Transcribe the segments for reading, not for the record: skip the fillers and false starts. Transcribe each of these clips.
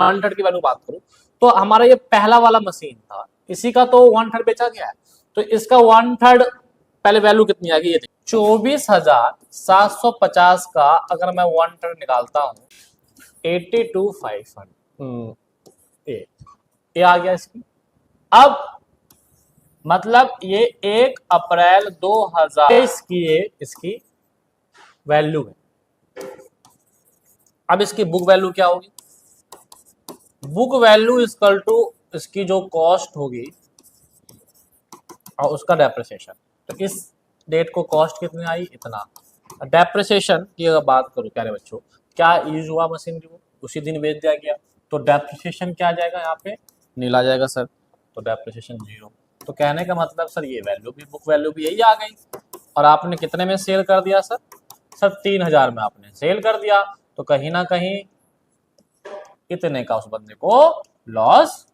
1/3 की वैल्यू बात करूं तो हमारा ये पहला वाला मशीन था, इसी का तो 1/3 बेचा गया है, तो इसका 1/3 पहले वैल्यू कितनी आ गई ये 24,750 का अगर मैं 1/3 निकालता हूं 82,500 ये आ गया इसकी। अब मतलब ये 1 अप्रैल 2023 की इसकी वैल्यू है। अब इसकी बुक वैल्यू क्या होगी? बुक वैल्यू इक्वल टू इसकी जो कॉस्ट होगी और उसका डेप्रिसिएशन। तो इस डेट को कॉस्ट कितनी आई? इतना। डेप्रिसिएशन की अगर बात करूं प्यारे बच्चों, क्या यूज हुआ मशीन की, उसी दिन बेच दिया गया, तो डेप्रिसिएशन क्या आ जाएगा? यहाँ पे नील आ जाएगा सर, तो डेप्रिसिएशन 0। तो कहने का मतलब सर ये वैल्यू भी, बुक वैल्यू भी यही आ गई। और आपने कितने में सेल कर दिया सर? सर 3000 में आपने सेल कर दिया, तो कहीं ना कहीं कितने का उस बंदे को लॉस।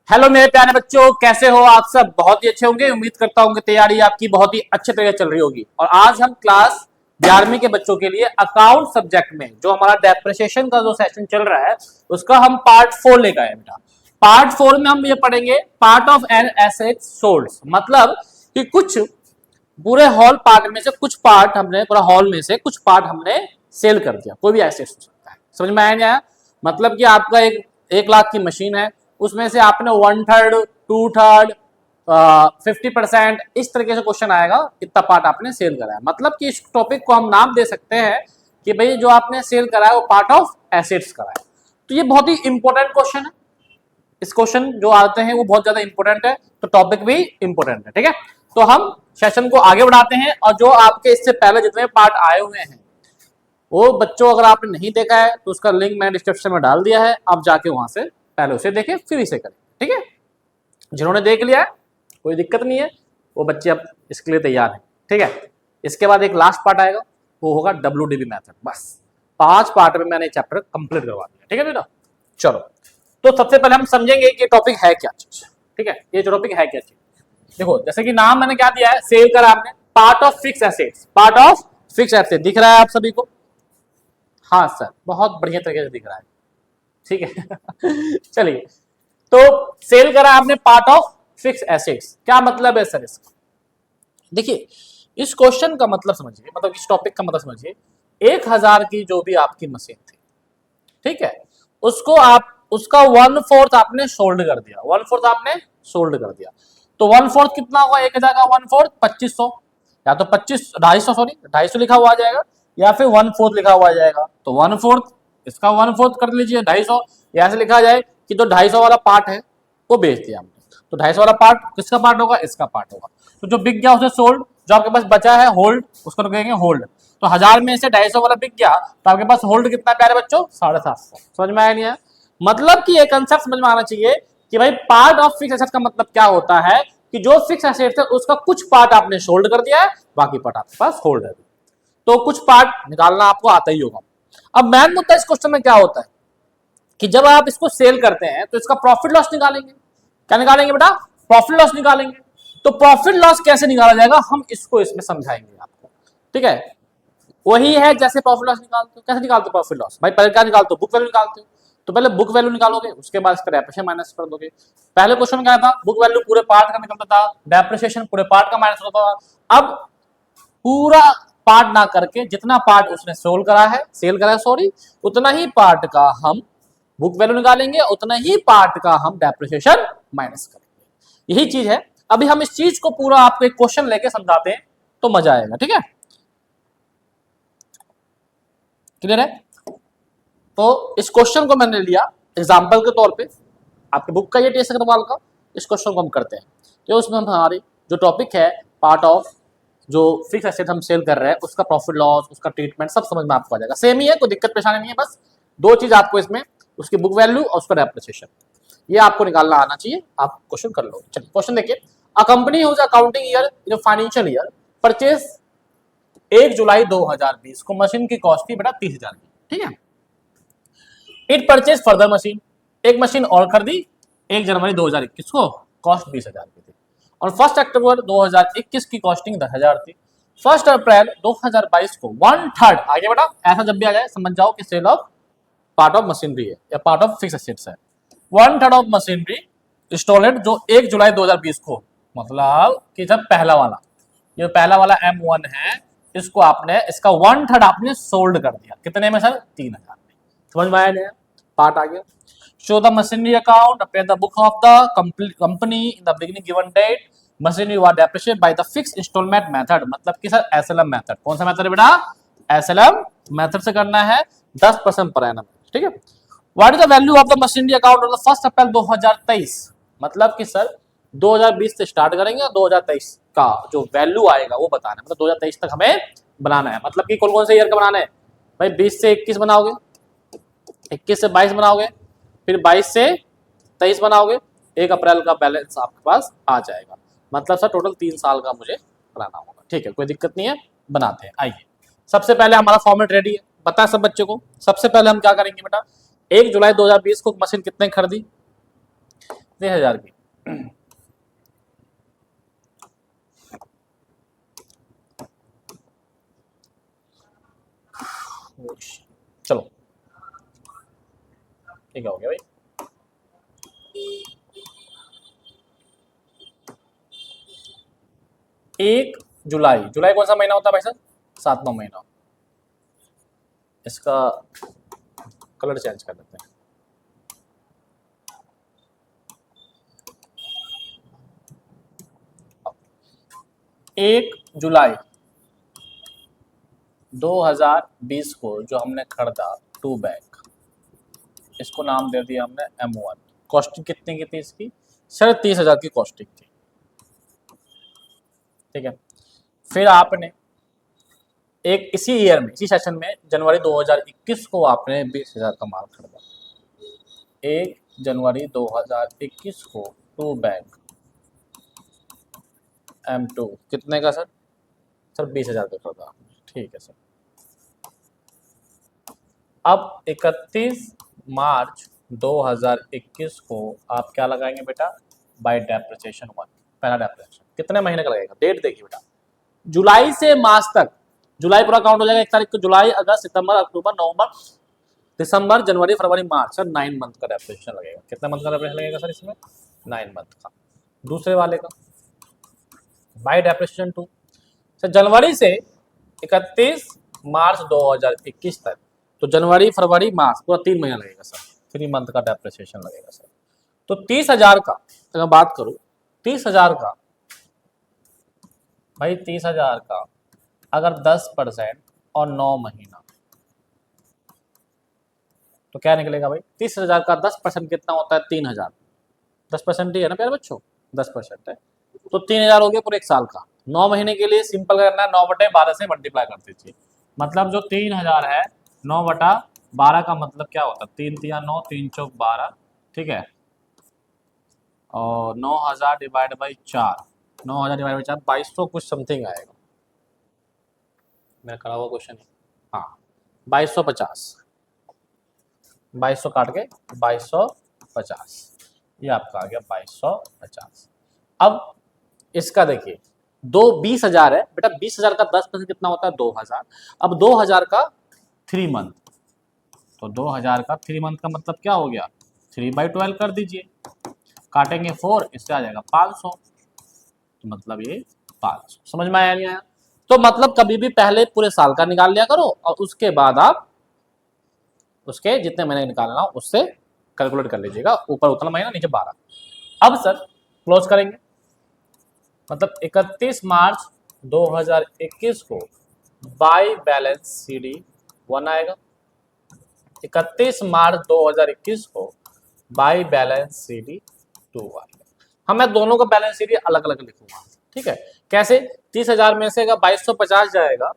हेलो मेरे प्यारे बच्चों, कैसे हो आप सब? बहुत ही अच्छे होंगे, उम्मीद करता हूँ कि तैयारी आपकी बहुत ही अच्छे तरीके चल रही होगी। और आज हम क्लास 11वीं के बच्चों के लिए अकाउंट सब्जेक्ट में जो हमारा डेप्रिसिएशन का जो सेशन चल रहा है उसका हम पार्ट 4 लेकर आए बेटा। पार्ट 4 में हम ये पढ़ेंगे part of an asset sold, मतलब कि कुछ पूरे हॉल पार्ट में से कुछ पार्ट हमने, पूरा हॉल में से कुछ पार्ट हमने सेल कर दिया। कोई भी एसेट हो सकता है, समझ में आया नहीं आया? मतलब कि आपका 1 लाख की मशीन है, उसमें से आपने 1/3, 2/3, 50% इस तरीके से क्वेश्चन आएगा, इतना पार्ट आपने सेल करा है। मतलब कि इस टॉपिक को हम नाम दे सकते हैं कि भाई जो आपने सेल करा है वो पार्ट ऑफ एसेट्स करा है। तो ये बहुत ही इंपॉर्टेंट क्वेश्चन है, इस क्वेश्चन जो आते हैं वो बहुत ज्यादा इंपॉर्टेंट है, तो टॉपिक भी इंपॉर्टेंट है। ठीक है, तो हम सेशन को आगे बढ़ाते हैं। और जो आपके इससे पहले जितने पार्ट आए हुए हैं वो बच्चों अगर आपने नहीं देखा है तो उसका लिंक मैंने डिस्क्रिप्शन में डाल दिया है, आप जाके वहां से पहले उसे देखें फिर इसे करें। ठीक है, जिन्होंने देख लिया है कोई दिक्कत नहीं है, वो बच्चे अब इसके लिए तैयार हैं। ठीक है, इसके बाद एक लास्ट पार्ट आएगा, वो होगा WDB मेथड। बस 5 पार्ट में मैंने चैप्टर कंप्लीट करवा दिया। ठीक है बेटा, चलो तो सबसे पहले हम समझेंगे कि टॉपिक है क्या चीज। ठीक है, ये जो टॉपिक है क्या चीज, देखो जैसे कि नाम मैंने क्या दिया है, सेल करा आपने, part of fix assets. Part of fix asset दिख रहा है आप सभी को? हाँ सर, बहुत बढ़िया तरीके से दिख रहा है। ठीक है चलिए, तो सेल करा आपने पार्ट ऑफ फिक्स एसेट्स, क्या मतलब है सर इसका? देखिए इस क्वेश्चन का मतलब समझिए, मतलब इस टॉपिक का मतलब समझिए, 1000 की जो भी आपकी मशीन थी, ठीक है, उसको आप उसका 1/4 आपने सोल्ड कर दिया, 1/4 आपने सोल्ड कर दिया। तो 1/4 कितना होगा? 1000 का 1/4 2500, या तो 250 सॉरी 250 लिखा हुआ आ जाएगा, या फिर 1/4 लिखा हुआ आ जाएगा। तो 1/4 इसका 1/4 कर लीजिए 250, या ऐसे लिखा जाए कि जो 250 वाला पार्ट है वो बेच दिया हमने, तो 250 वाला पार्ट किसका पार्ट होगा? इसका पार्ट होगा। तो जो बिक गया उसे सोल्ड, जो आपके पास बचा है होल्ड, उसको तो कहेंगे होल्ड। तो 1000 में से 250 वाला बिक गया, तो आपके पास होल्ड कितना प्यारे बच्चों? 750। समझ में आया नहीं है? मतलब कि एक कंसेप्ट समझ में आना चाहिए कि भाई पार्ट ऑफ फिक्स एसेट का मतलब क्या होता है कि जो फिक्स एसेट है उसका कुछ पार्ट आपने सोल्ड कर दिया है, बाकी पार्ट आपके पास होल्ड है। तो कुछ पार्ट निकालना आपको आता ही होगा। अब मेन मुद्दा इस क्वेश्चन में क्या होता है कि जब आप इसको सेल करते हैं तो इसका प्रॉफिट लॉस निकालेंगे। क्या निकालेंगे बेटा? प्रॉफिट लॉस निकालेंगे। तो प्रॉफिट लॉस कैसे निकाला जाएगा हम इसको इसमें समझाएंगे आपको। ठीक है, वही है जैसे प्रॉफिट लॉस निकालते हो। कैसे निकालते हो प्रॉफिट लॉस? भाई पहले क्या निकालते हो? बुक वैल्यू निकालते हो। तो पहले बुक वैल्यू निकालोगे, उसके बाद इसका डेप्रिसिएशन माइनस कर दोगे। पहले क्वेश्चन क्या था? बुक वैल्यू पूरे पार्ट का निकलता था, डेप्रिसिएशन पूरे पार्ट का माइनस होता था। अब पूरा पार्ट ना करके जितना पार्ट उसने सेल करा है सॉरी, उतना ही पार्ट का हम बुक वैल्यू निकालेंगे, उतना ही पार्ट का हम डेप्रिसिएशन माइनस करेंगे। यही चीज है। अभी हम इस चीज को पूरा आपको एक क्वेश्चन लेके समझाते हैं तो मजा आएगा। ठीक है, क्लियर है? तो इस क्वेश्चन को मैंने लिया एग्जाम्पल के तौर पे, आपकी बुक का ये टेस्ट सवाल का, इस क्वेश्चन को हम करते हैं। तो उसमें हमारी जो टॉपिक है पार्ट ऑफ जो फिक्स एसेट हम सेल कर रहे हैं उसका प्रॉफिट लॉस, उसका ट्रीटमेंट सब समझ में आपको आ जाएगा। सेम ही है, कोई दिक्कत परेशानी नहीं है। बस 2 चीज आपको इसमें, उसकी बुक वैल्यू और उसका डेप्रिसिएशन, ये आपको निकालना आना चाहिए। आप क्वेश्चन कर लो। चलिए क्वेश्चन देखिए, a company whose accounting year in financial year purchase 1 जुलाई 2020 को मशीन की कॉस्ट थी बेटा 30,000 की। ठीक है, इट परचेज फर्दर मशीन, एक मशीन और खरीदी 1 जनवरी 2021 को, कॉस्ट 20,000 की थी। और 1 अक्टूबर 2021 की कॉस्टिंग 10,000 थी। 1 अप्रैल 2022 को 1/3 आगे बेटा, ऐसा जब भी आ जाए समझ जाओ कि sale of part of machinery है या पार्ट ऑफ फिक्स एसेट्स है। 1/3 ऑफ मशीनरी इंस्टॉलेड जो 1 जुलाई 2020 को, मतलब कि जब पहला वाला, ये पहला वाला M1 है, इसको आपने, इसका 1/3 आपने सोल्ड कर दिया। कितने में सर? 3000 में। समझ में आया नहीं? पार्ट आ गया। Show the machinery account, prepare the book of the company in the beginning given date, machinery was depreciated by the fix installment method, मतलब कि सर एसएलएम मेथड। कौन सा मेथड है बेटा? एसएलएम मेथड से करना है, 10% पर एनम। ठीक है। What is the value of the machinery account on the 1 अप्रैल 2023, मतलब कि सर 2020 से स्टार्ट करेंगे और 2023 का जो वैल्यू आएगा वो बताना है, मतलब 2023 तक हमें बनाना है। मतलब कि कौन कौन से ईयर का बनाना है भाई? 20 से 21 बनाओगे, 21 से 22 बनाओगे, फिर 22 से 23 बनाओगे, 1 अप्रैल का बैलेंस आपके पास आ जाएगा। मतलब सर टोटल 3 साल का मुझे बनाना होगा। ठीक है, कोई दिक्कत नहीं है, बनाते हैं। आइए, सबसे पहले हमारा फॉर्मेट रेडी है, पता है सब बच्चों को। सबसे पहले हम क्या करेंगे बेटा? 1 जुलाई 2020 को मशीन कितने खरीदी? 3000 की। चलो ठीक हो गया भाई। 1 जुलाई, जुलाई कौन सा महीना होता है भाई साहब? 7वां महीना। इसका कलर चेंज कर देते हैं। 1 जुलाई 2020 को जो हमने खरीदा 2 बैग, इसको नाम दे दिया हमने M1। कॉस्टिंग कितने की थी इसकी? सर 30,000 की कॉस्टिंग थी। ठीक है। फिर आपने एक इसी ईयर में, इसी सेशन में, जनवरी 2021 को आपने 20,000 का माल खरीदा। 1 जनवरी 2021 को 2 बैग M2 कितने का सर? सर 20,000 का खरीदा। ठीक है सर। अब 31 मार्च 2021 को आप क्या लगाएंगे बेटा? बाय डेप्रिसिएशन 1, पहला डेप्रिसिएशन। कितने महीने का लगेगा? डेट देखिए बेटा, जुलाई से मार्च तक, जुलाई पूरा काउंट हो जाएगा 1 तारीख को। जुलाई, अगस्त, सितंबर, अक्टूबर, नवंबर, दिसंबर, जनवरी, फरवरी, मार्च, सर 9 मंथ का डेप्रिसिएशन लगेगा। कितना मंथ का डेप्रिसिएशन लगेगा सर इसमें? 9 मंथ का। दूसरे वाले का बाय डेप्रिसिएशन 2, सर जनवरी से 31 मार्च 2021 तक, तो जनवरी, फरवरी, मार्च, पूरा 3 महीना लगेगा सर। 3 मंथ का डेप्रिसिएशन लगेगा सर। तो 30,000 का अगर बात करूं, 30,000 का भाई, 30,000 का अगर 10% और 9 महीना, तो क्या निकलेगा भाई? 30,000 का 10% कितना होता है? 3,000। 10% ही है ना प्यारे बच्चों, 10% है, तो 3,000 हो गया पूरे 1 साल का। 9 महीने के लिए सिंपल करना है, 9/12 से मल्टीप्लाई कर दीजिए। मतलब जो 3,000 है, 9/12 का मतलब क्या होता है? 3 तिया 9, 3 चौक 12, ठीक है, और 9,000 डिवाइड बाई 4, 9,000 डिवाइड बाई 4, 2200 कुछ समथिंग आएगा। मेरा करा हुआ क्वेश्चन है, हाँ 2250, 2200 काट के 2250, ये आपका आ गया 2250। अब इसका देखिए, 20,000 है बेटा, 20,000 का 10% कितना होता है? 2,000। अब 2,000 का 3 मंथ, तो 2,000 का 3 मंथ का मतलब क्या हो गया? 3/12 कर दीजिए, काटेंगे 4, इससे आ जाएगा 500, तो मतलब ये 500। समझ में आया नहीं आया? तो मतलब कभी भी पहले पूरे साल का निकाल लिया करो और उसके बाद आप उसके जितने महीने निकालना हो उससे कैलकुलेट कर लीजिएगा, ऊपर उतना महीना, नीचे 12। अब सर क्लोज करेंगे, मतलब 31 मार्च 2021 को बाय बैलेंस CD 1 आएगा, 31 मार्च 2021 को बाय बैलेंस CD 2 आएगा। हम मैं दोनों का बैलेंस CD अलग अलग लिखूंगा। ठीक है, कैसे? 30,000 में से अगर 2250 जाएगा,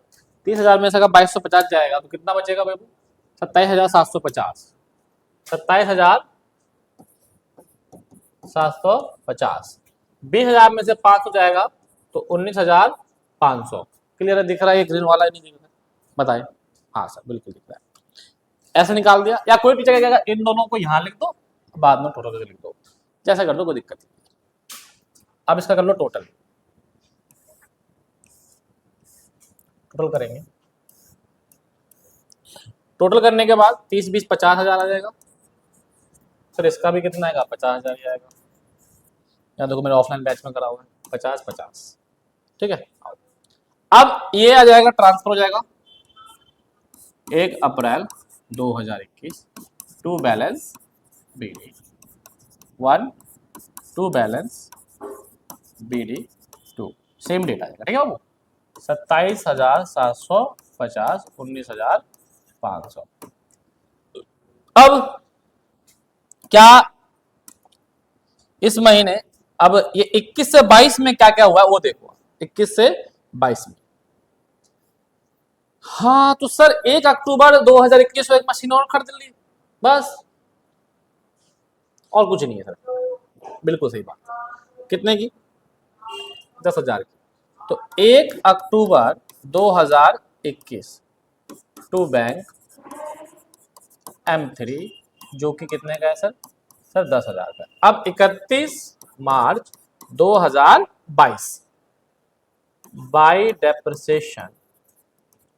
30,000 में से अगर 2250 जाएगा तो कितना बचेगा बाबू? 27,750, 27,750। 20,000 में से 500 जाएगा तो 19,500। क्लियर दिख रहा है? ये ग्रीन वाला नहीं दिख रहा? बताएं। हाँ सर बिल्कुल दिख रहा है। ऐसे निकाल दिया, या कोई टीचर कहेगा इन दोनों को यहाँ लिख दो, बाद में टोटल करके लिख दो, जैसा कर दो, कोई दिक्कत नहीं। अब इसका कर लो टोटल। टोटल करेंगे, टोटल करने के बाद 30 20 50,000 आ जाएगा सर। इसका भी कितना आएगा, 50,000 ही आएगा। या देखो मेरे ऑफलाइन बैच में करा हुआ है 50 50, ठीक है। अब ये आ जाएगा, ट्रांसफर हो जाएगा 1 April 2021 to balance BD 1 to balance BD 2, same date आएगा, ठीक है बाबू। 27,750 19,500। अब क्या इस महीने, अब ये 21 से 22 में क्या क्या हुआ है वो देखो। 21 से 22 में, हाँ तो सर 1 अक्टूबर 2021 को एक मशीन और खरीद ली, बस और कुछ नहीं है सर। बिल्कुल सही बात। कितने की, 10,000 की। तो 1 अक्टूबर 2021 टू बैंक M3 जो कि कितने का है सर, 10,000 का। अब 31 मार्च 2022 बाय डेप्रिसिएशन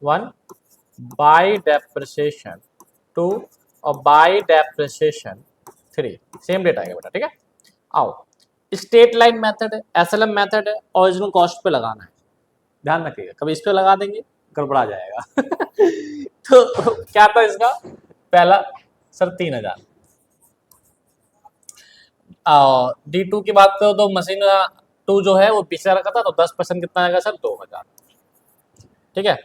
1, बाय डेप्रिसिएशन 2 और बाय डेप्रिसिएशन 3, सेम डेट आएगा बेटा, ठीक है। आओ, स्टेट लाइन मेथड है, SLM मेथड है, ओरिजिनल कॉस्ट पे लगाना है, ध्यान रखिएगा। कभी इस पे लगा देंगे गड़बड़ा जाएगा। तो क्या था इसका, पहला सर 3,000। D2 की बात करो तो मशीन 2 जो है वो पिछला रखा था, तो 10% कितना आएगा सर, 2,000, ठीक है।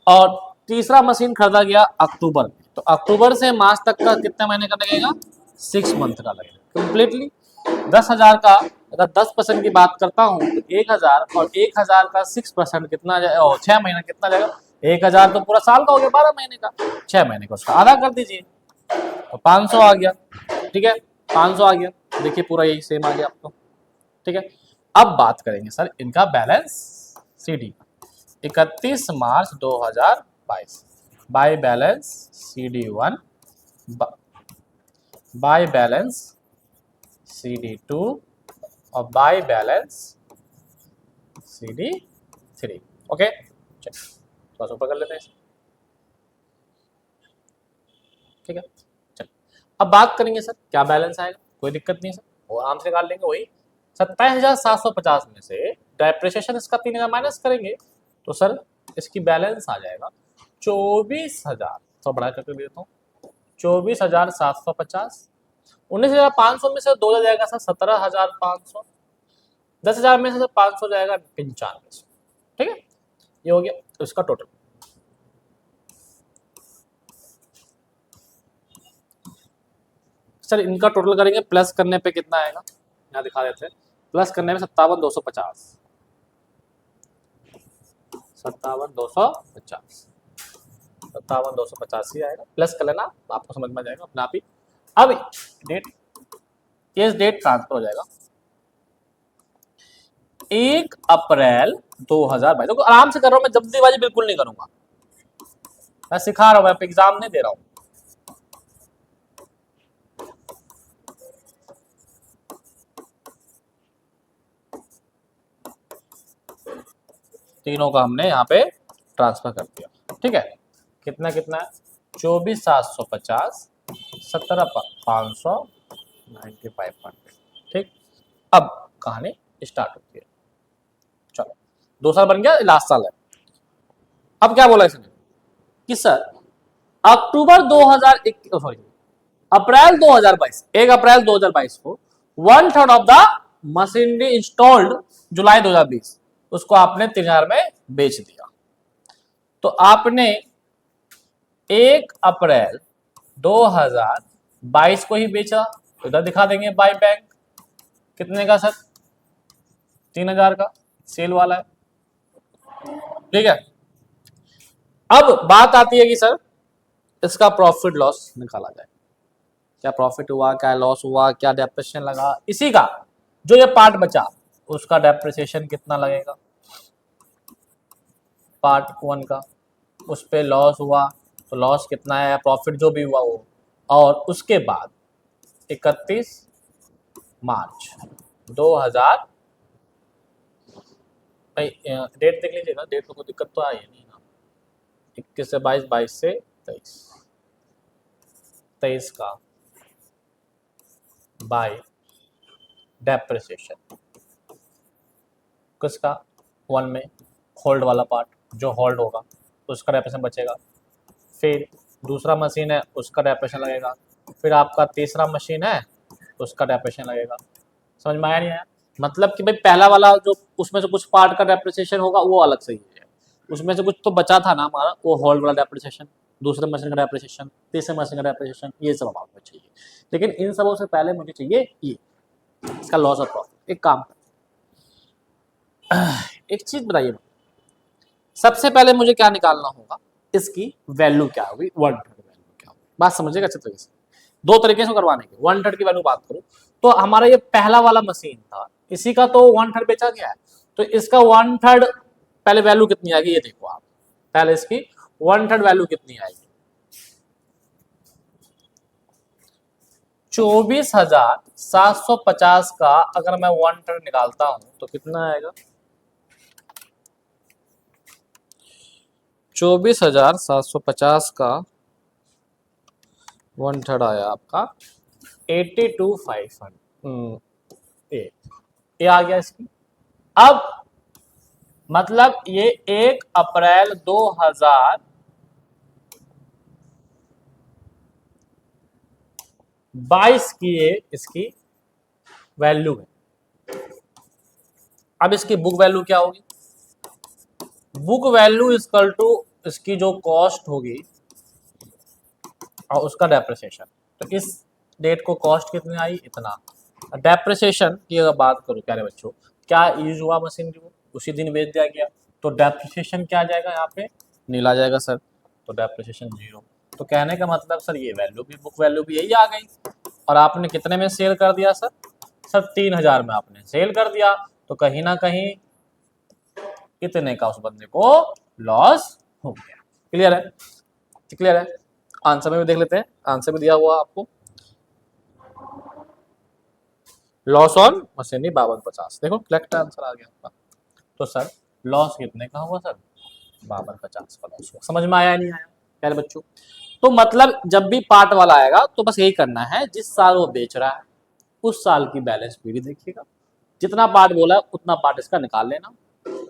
और तीसरा मशीन खरीदा गया अक्टूबर में, तो अक्टूबर से मार्च तक का कितने महीने का लगेगा, 6 मंथ का लगेगा कंप्लीटली। 10,000 का अगर 10% की बात करता हूँ तो 1,000 और 1,000 का 6% कितना जाएगा, और 6 महीने कितना जाएगा, 1,000 तो पूरा साल का हो गया, 12 महीने का, 6 महीने का उसका आधा कर दीजिए तो 500 आ गया, ठीक है। 500 आ गया, देखिए पूरा यही सेम आ गया आपको, ठीक है। अब बात करेंगे सर इनका balance CD 31 March 2022 by balance CD1 by balance CD2 और बाय बैलेंस CD3, ओके। चलिए थोड़ा सा ऊपर कर लेते हैं, ठीक है। चलिए अब बात करेंगे सर क्या बैलेंस आएगा, कोई दिक्कत नहीं है सर, वो आराम से निकाल लेंगे। वही 27,750 में से डेप्रिसिएशन इसका 3,000 माइनस करेंगे तो सर इसकी बैलेंस आ जाएगा 24,000, तो बड़ा करके देता हूँ 24,750। 19,500 में से 2,000 जाएगा सर 17,500, 10,000 में से 500 जाएगा 95, ठीक है। ये हो गया तो इसका टोटल। सर इनका टोटल करेंगे, प्लस करने पे कितना आएगा, यहाँ दिखा देते हैं। प्लस करने में 57,250, 57,250, 57,250 ही आएगा। प्लस कर लेना, आपको समझ में जाएगा अपने आप ही। अब डेट, केस डेट ट्रांसफर हो जाएगा 1 अप्रैल 2022। तो आराम से कर रहा हूं मैं, जल्दीबाजी बिल्कुल नहीं करूंगा, मैं सिखा रहा हूं, मैं एग्जाम नहीं दे रहा हूं। तीनों का हमने यहाँ पे ट्रांसफर कर दिया, ठीक है। कितना कितना है, 24,750, 17,500, 9500, ठीक। अब कहानी स्टार्ट होती है। चलो 2 साल बन गया, लास्ट साल है। अब क्या बोला इसने कि सर अक्टूबर 2021, सॉरी अप्रैल 2022, 1 अप्रैल 2022 को 1/3 ऑफ द मशीनरी इंस्टॉल्ड जुलाई 2020 उसको आपने 3,000 में बेच दिया। तो आपने 1 अप्रैल 2022 को ही बेचा, तो इधर दिखा देंगे बाय बैंक कितने का सर, 3,000 का, सेल वाला है, ठीक है। अब बात आती है कि सर इसका प्रॉफिट लॉस निकाला जाए, क्या प्रॉफिट हुआ, क्या लॉस हुआ, क्या डेप्रिसिएशन लगा, इसी का जो ये पार्ट बचा उसका डेप्रिसिएशन कितना लगेगा, पार्ट 1 का, उस पे लॉस हुआ तो लॉस कितना है, प्रॉफिट जो भी हुआ वो, और उसके बाद 31 मार्च 2000 भाई डेट देख लीजिएगा, डेट में कोई दिक्कत तो आई नहीं ना। 21 से 22, 22 से 23, 23 का बाय डेप्रिसिएशन किसका, 1 में होल्ड वाला पार्ट जो होल्ड होगा उसका डेप्रिसिएशन बचेगा। फिर दूसरा मशीन है उसका डेप्रिसिएशन लगेगा। फिर आपका तीसरा मशीन है उसका डेप्रिसिएशन लगेगा। समझ में आया नहीं आया? मतलब कि भाई पहला वाला जो उसमें से कुछ पार्ट का डेप्रिसिएशन होगा वो अलग से ही है, उसमें से कुछ तो बचा था ना हमारा, वो होल्ड वाला डेप्रिसिएशन, दूसरे मशीन का डेप्रिसिएशन, तीसरे मशीन का डेप्रिसिएशन, ये सब हमारे चाहिए। लेकिन इन सबों से पहले मुझे चाहिए ये इसका लॉस ऑफ प्रॉफिट। एक काम, एक चीज बताइए, सबसे पहले मुझे क्या निकालना होगा, इसकी वैल्यू क्या होगी, 1/3 वैल्यू क्या होगी। बात समझिएगा अच्छे तरीके से, दो तरीके से करवाने के। 1/3 की वैल्यू बात करूं तो हमारा ये पहला वाला मशीन था, इसी का तो 1/3 बेचा गया है, तो इसका 1/3 पहले वैल्यू कितनी आएगी ये देखो आप। पहले इसकी 1/3 वैल्यू कितनी आएगी, 24,750 का अगर मैं 1/3 निकालता हूं तो कितना आएगा, 24,750 का 1/3 आया आपका 82,500। ये आ गया इसकी। अब मतलब ये 1 अप्रैल 2022 की ये इसकी वैल्यू है। अब इसकी बुक वैल्यू क्या होगी, बुक वैल्यू इक्वल टू इसकी जो कॉस्ट होगी और उसका डेप्रिसिएशन। तो इस डेट को कॉस्ट कितनी आई, इतना। डेप्रिसिएशन की अगर बात करूं प्यारे बच्चों, क्या यूज हुआ मशीन जो उसी दिन बेच दिया गया, तो डेप्रिसिएशन क्या आ जाएगा, यहाँ पे नील आ जाएगा सर, तो डेप्रिसिएशन 0। तो कहने का मतलब सर ये वैल्यू भी, बुक वैल्यू भी यही आ गई। और आपने कितने में सेल कर दिया सर, 3000 में आपने सेल कर दिया, तो कहीं ना कहीं इतने का उस बंदे को लॉस हो गया। क्लियर है, क्लियर है। आंसर में भी देख लेते हैं, आंसर में दिया हुआ आपको, लॉस ऑन मशीनरी 5250। देखो करेक्ट आंसर आ गया आपका। तो सर लॉस कितने का हुआ सर, 5250 का लॉस हुआ। समझ में आया नहीं आया प्यारे बच्चों? तो मतलब जब भी पार्ट वाला आएगा तो बस यही करना है, जिस साल वो बेच रहा है उस साल की बैलेंस पीरियड देखिएगा, जितना पार्ट बोला है उतना पार्ट इसका निकाल लेना।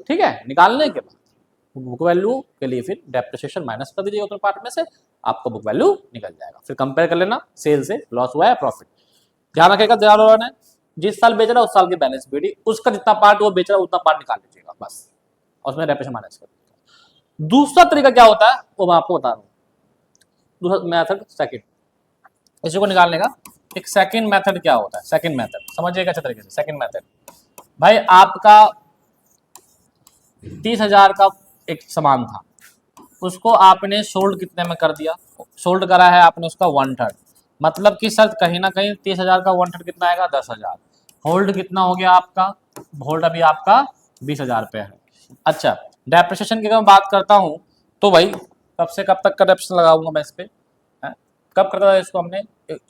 ठीक है, निकालने के बाद बुक वैल्यू के लिए फिर डेप्रिसिएशन माइनस कर दीजिएगा उतने पार्ट में से, आपका बुक वैल्यू निकल जाएगा। फिर कंपेयर कर लेना सेल से लॉस हुआ है प्रॉफिट। ध्यान रखेगा, ध्यान है, जिस साल बेच रहा है उस साल की बैलेंस पीरियड, उसका जितना पार्ट वो बेच रहा है उतना पार्ट निकाल लीजिएगा बस, और उसमें डेप्रिसिएशन माइनस कर दीजिएगा। दूसरा तरीका क्या होता है वो मैं आपको बता रहा हूँ, दूसरा मेथड सेकंड, इसी को निकालने का एक सेकंड मेथड क्या होता है। सेकंड मेथड समझिएगा अच्छे तरीके से। सेकंड मेथड, भाई आपका 30,000 का एक सामान था, उसको आपने सोल्ड कितने में कर दिया, सोल्ड करा है आपने उसका 1/3, मतलब कि सर कहीं ना कहीं 30,000 का 1/3 कितना आएगा, 10,000। होल्ड कितना हो गया आपका, होल्ड अभी आपका 20,000 पे है। अच्छा, डेप्रिसिएशन की अगर मैं बात करता हूं तो भाई कब से कब तक का डेप्रिसिएशन लगाऊंगा मैं इस पे, कब करता था इसको हमने,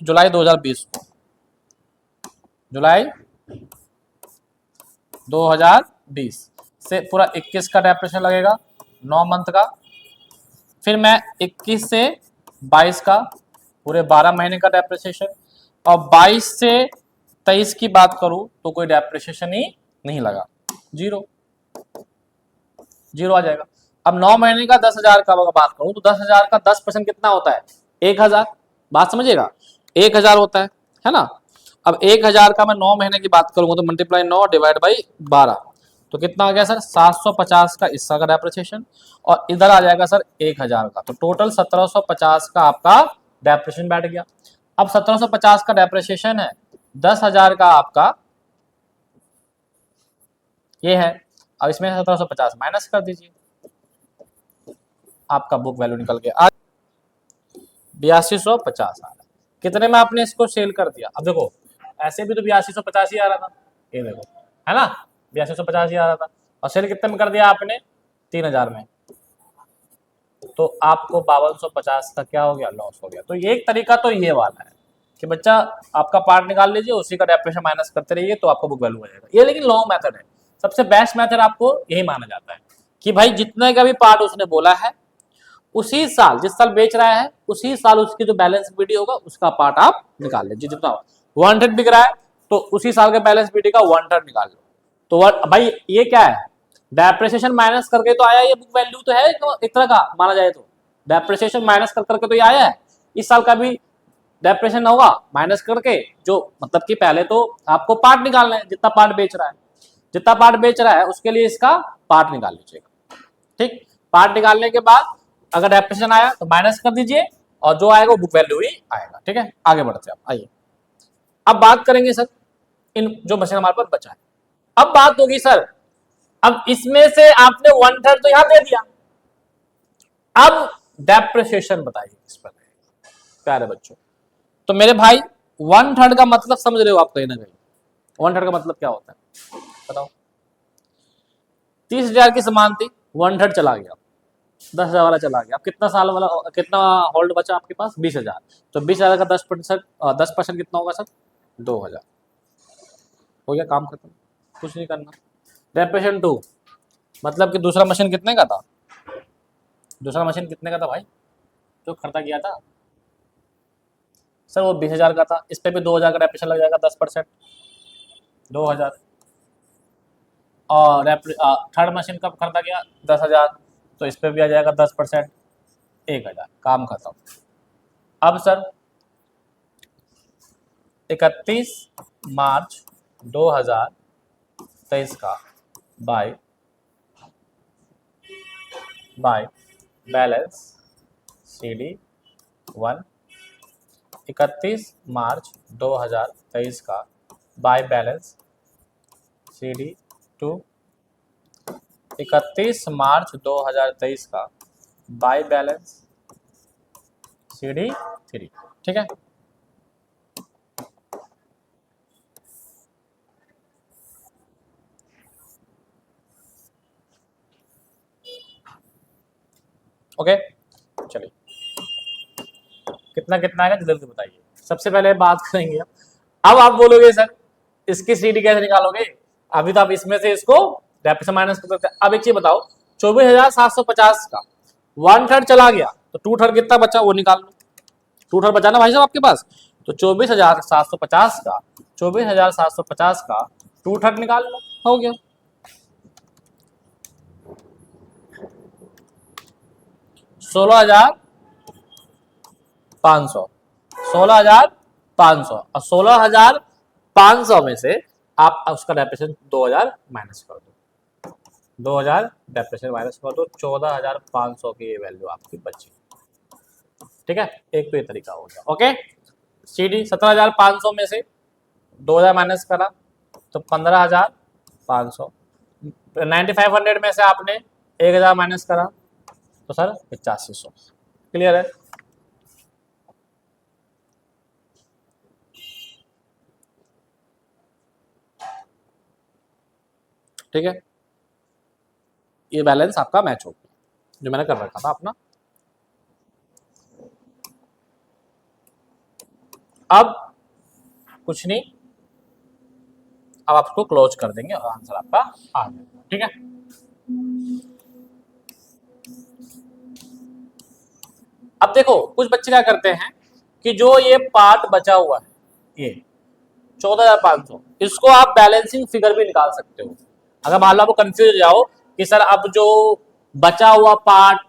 जुलाई 2020 को, जुलाई 2020 से पूरा 21 का डेप्रिसिएशन लगेगा 9 मंथ का। फिर मैं 21 से 22 का पूरे 12 महीने का डेप्रिसिएशन, और 22 से 23 की बात करूं तो कोई डेप्रिसिएशन ही नहीं लगा, जीरो जीरो आ जाएगा। अब 9 महीने का 10,000 का अगर बात करूं तो 10,000 का 10% कितना होता है, 1,000। बात समझिएगा, 1,000 होता है ना। अब 1,000 का मैं 9 महीने की बात करूंगा तो मल्टीप्लाई 9 डिवाइड बाई 12, तो कितना आ गया सर, 750 का इस साल का डेप्रिसिएशन, और इधर आ जाएगा सर 1,000 का, तो टोटल 1750 का आपका डेप्रिसिएशन बैठ गया। अब 1750 का डेप्रिसिएशन है, 10,000 का आपका ये है, अब इसमें 1750 माइनस कर दीजिए, आपका बुक वैल्यू निकल गया 8250 आ रहा है। कितने में आपने इसको सेल कर दिया, अब देखो ऐसे भी तो 8250 ही आ रहा था, ये देखो है ना, 8250 ही आ रहा था, और सेल कितने में कर दिया आपने, 3,000 में, तो आपको 5250 का क्या हो गया, लॉस हो गया। तो एक तरीका तो ये वाला है कि बच्चा आपका पार्ट निकाल लीजिए, उसी का डेप्रिसिएशन माइनस करते रहिए, तो आपको बुक वैल्यू हो जाएगा ये। लेकिन लॉन्ग मेथड है, सबसे बेस्ट मेथड आपको यही माना जाता है कि भाई जितने का भी पार्ट उसने बोला है उसी साल, जिस साल बेच रहा है उसी साल उसकी जो बैलेंस बीडी होगा उसका पार्ट आप निकाल लीजिए। जितना 100 बिक रहा है तो उसी साल के बैलेंस बीडी का 100 निकाल लो। तो भाई ये क्या है, डेप्रिसिएशन माइनस करके तो आया, ये बुक वैल्यू तो है एक तरह का माना जाए तो, डेप्रिसिएशन माइनस कर करके तो ये आया है। इस साल का भी डेप्रिसिएशन होगा माइनस करके, जो मतलब कि पहले तो आपको पार्ट निकालना है, जितना पार्ट बेच रहा है, जितना पार्ट बेच रहा है उसके लिए इसका पार्ट निकाल लीजिएगा। ठीक, पार्ट निकालने के बाद अगर डेप्रिसिएशन आया तो माइनस कर दीजिए और जो आएगा वो बुक वैल्यू ही आएगा। ठीक है, आगे बढ़ते हैं आप। आइए अब बात करेंगे सर इन जो मशीन हमारे पास बचा है। अब बात होगी सर, अब इसमें से आपने 1/3 तो यहां दे दिया, अब डेप्रिसिएशन बताइए इस पर प्यारे बच्चों। तो मेरे भाई 1/3 का मतलब समझ रहे हो आप कहीं ना कहीं, 1/3 का मतलब क्या होता है बताओ। 30,000 की सामान थी, 1/3 चला गया, 10,000 वाला चला गया। अब कितना साल वाला, कितना होल्ड बचा आपके पास, 20,000। तो 20,000 का 10% कितना होगा सर, 2,000। हो गया काम खत्म, कुछ नहीं करना। डेप्रिसिएशन 2 मतलब कि दूसरा मशीन कितने का था, दूसरा मशीन कितने का था भाई जो खरीदा गया था सर, वो 20,000 का था। इस पे भी 2,000 का डेप्रिसिएशन लग जाएगा, 10% 2,000। और थर्ड मशीन कब खरीदा गया, 10,000, तो इस पे भी आ जाएगा 10%, 1,000, काम खत्म। अब सर 31 मार्च 2023 का बाय बैलेंस CD 1, 31 मार्च 2023 का बाय बैलेंस CD 2, 31 मार्च 2023 का बाय बैलेंस CD 3। ठीक है, ओके चलिए कितना कितना आएगा जल्दी बताइए। सबसे पहले बात करेंगे अब आप बोलोगे सर इसकी CD कैसे निकालोगे, अभी तो आप इसमें से इसको डेप्रिसिएशन माइनस कर सकते हैं। अब एक चीज बताओ, 24,750 का 1/3 चला गया तो 2/3 कितना बचा वो निकाल लो। 2/3 बचा ना भाई साहब आपके पास, तो 24,750 का 2/3 निकाल लो, हो गया। 16,500, 16,500 और 16,500 में से आप उसका डेप्रिसिएशन 2,000 माइनस कर दो, 2,000 डेप्रिसिएशन माइनस कर दो, 14,500 की ये वैल्यू आपकी बची। ठीक है, एक तो ये तरीका हो गया। ओके, CD 17,500 में से 2,000 माइनस करा तो 15,500, 9,500 में से आपने 1,000 माइनस करा तो सर 8500। क्लियर है, ठीक है, ये बैलेंस आपका मैच हो गया जो मैंने कर रखा था अपना। अब कुछ नहीं, अब आपको क्लोज कर देंगे और आंसर आपका आ जाएगा। ठीक है, अब देखो कुछ बच्चे क्या करते हैं कि जो ये पार्ट बचा हुआ है ये 14,500, इसको आप बैलेंसिंग फिगर भी निकाल सकते हो। अगर मान लो आप कंफ्यूज हो जाओ कि सर अब जो बचा हुआ पार्ट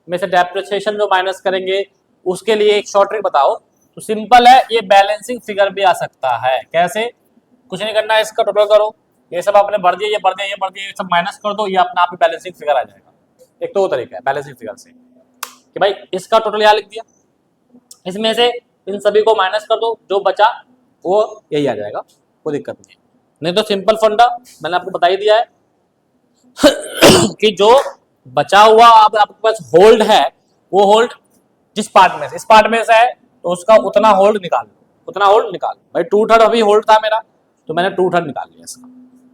में से डेप्रिसिएशन जो माइनस करेंगे उसके लिए एक शॉर्ट ट्रिक बताओ, तो सिंपल है, ये बैलेंसिंग फिगर भी आ सकता है। कैसे, कुछ नहीं करना है, इसका टोटल करो, ये सब आपने भर दिया, ये भर दिया, ये भर दिया, ये सब माइनस कर दो, ये अपना आप ही बैलेंसिंग फिगर आ जाएगा। एक तो वो तरीका है बैलेंसिंग फिगर से कि भाई इसका टोटल यहाँ लिख दिया, इसमें से इन सभी को माइनस कर दो, जो बचा वो यही आ जाएगा, कोई दिक्कत नहीं है। नहीं तो सिंपल फंडा मैंने आपको बता ही दिया है कि जो बचा हुआ अब आपके पास होल्ड है, वो होल्ड जिस पार्ट में से, इस पार्ट में से है तो उसका उतना होल्ड निकाल लो, उतना होल्ड निकाल। भाई 2/3 अभी होल्ड था मेरा तो मैंने 2/3 निकाल लिया, इसका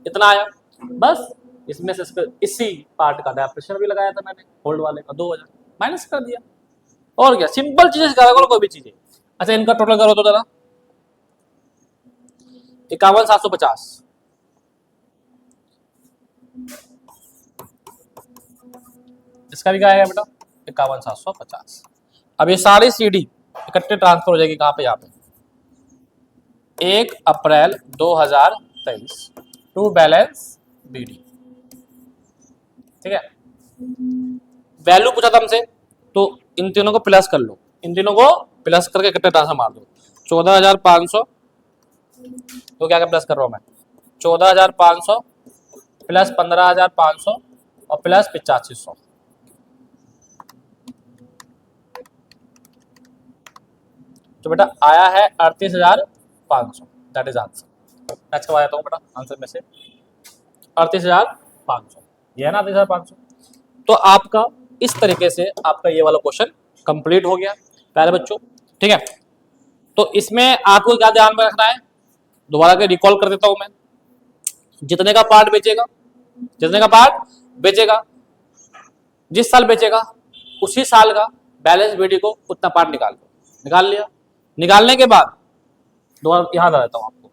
इतना आया, बस इसमें से इसी पार्ट का डेप्रिसिएशन भी लगाया था मैंने होल्ड वाले का 2,000 माइनस कर दिया। और क्या, सिंपल चीजें करा करो कोई भी चीजें। अच्छा इनका टोटल करो तो जरा, 51,750 इसका भी क्या आएगा बेटा 51,750। अब ये सारी सीडी इकट्ठे ट्रांसफर हो जाएगी कहां पे, यहाँ पे 1 अप्रैल 2023 टू बैलेंस बीडी। ठीक है, वैल्यू पूछा था हमसे, तो इन तीनों को प्लस कर लो, इन तीनों को प्लस करके इकट्ठे ट्रांसफर मार दो। 14,500, तो क्या प्लस कर रहा हूं मैं, 14,500 प्लस 15,500 और प्लस 8500। तो बेटा आया है 38,500, दैट इज आंसर। नेक्स्ट करवा देता हूँ बेटा आंसर में से 38,500, ये है ना 38,500। तो आपका इस तरीके से आपका ये वाला क्वेश्चन कंप्लीट हो गया प्यारे बच्चों। ठीक है, तो इसमें आपको क्या ध्यान में रखना है, दोबारा के रिकॉल कर देता हूं मैं। जितने का पार्ट बेचेगा, जितने का पार्ट बेचेगा, जिस साल बेचेगा उसी साल का बैलेंस बीडी को उतना पार्ट निकाल लो। निकाल लिया, निकालने के बाद दोबारा यहां ला देता हूं आपको।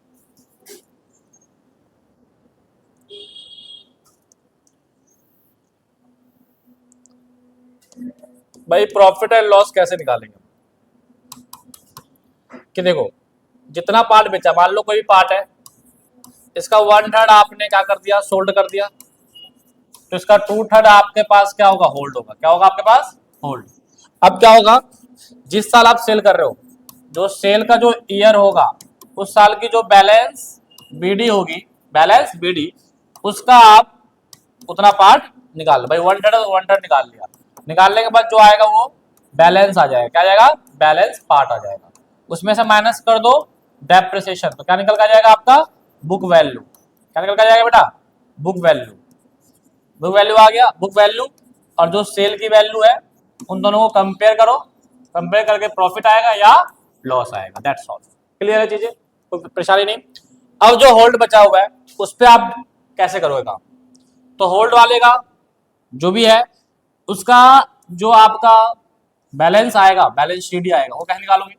भाई प्रॉफिट एंड लॉस कैसे निकालेंगे कि देखो जितना पार्ट बेचा, मान लो कोई पार्ट है, इसका 1/3 आपने क्या कर दिया, सोल्ड कर दिया, तो इसका 2/3 आपके पास क्या होगा, होल्ड होगा। क्या होगा आपके पास, होल्ड। अब क्या होगा, जिस साल आप सेल कर रहे हो, जो सेल का जो ईयर होगा, उस साल की जो बैलेंस बीडी होगी, बैलेंस बीडी, उसका आप उतना पार्ट निकाल लो। भाई 1/3 निकाल लिया, निकालने के बाद जो आएगा वो बैलेंस आ जाएगा। क्या आ जाएगा, बैलेंस पार्ट आ जाएगा। उसमें से माइनस कर दो डेप्रिसिएशन, तो क्या निकल कर जाएगा आपका, बुक वैल्यू। क्या निकल कर जाएगा बेटा, बुक वैल्यू। बुक वैल्यू आ गया, बुक वैल्यू और जो सेल की वैल्यू है, उन दोनों को कंपेयर करो, कंपेयर करके प्रॉफिट आएगा या लॉस आएगा। That's all. क्लियर है चीजें, कोई परेशानी नहीं। अब जो होल्ड बचा हुआ है उस पर आप कैसे करोगे काम, तो होल्ड वाले का जो भी है उसका जो आपका बैलेंस आएगा, बैलेंस शीट आएगा, वो कैसे निकालोगे,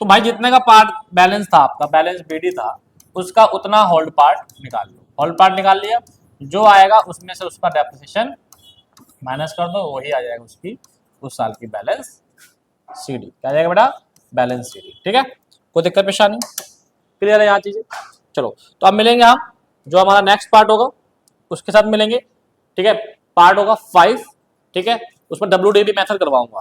तो भाई जितने का पार्ट बैलेंस था आपका, बैलेंस बीडी था, उसका उतना होल्ड पार्ट निकाल लो। होल्ड पार्ट निकाल लिया, जो आएगा उसमें से उसका डेप्रिसिएशन माइनस कर दो, वही आ जाएगा उसकी उस साल की बैलेंस सीडी। क्या आ जाएगा बेटा, बैलेंस सीडी। ठीक है, कोई दिक्कत परेशानी, क्लियर है यहाँ चीजें। चलो तो अब मिलेंगे हम, जो हमारा नेक्स्ट पार्ट होगा उसके साथ मिलेंगे। ठीक है, पार्ट होगा 5। ठीक है, उसमें WDB मेथड करवाऊंगा।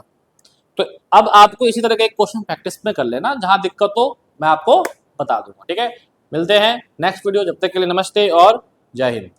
तो अब आपको इसी तरह का एक क्वेश्चन प्रैक्टिस में कर लेना, जहां दिक्कत हो मैं आपको बता दूंगा। ठीक है, मिलते हैं नेक्स्ट वीडियो, जब तक के लिए नमस्ते और जय हिंद।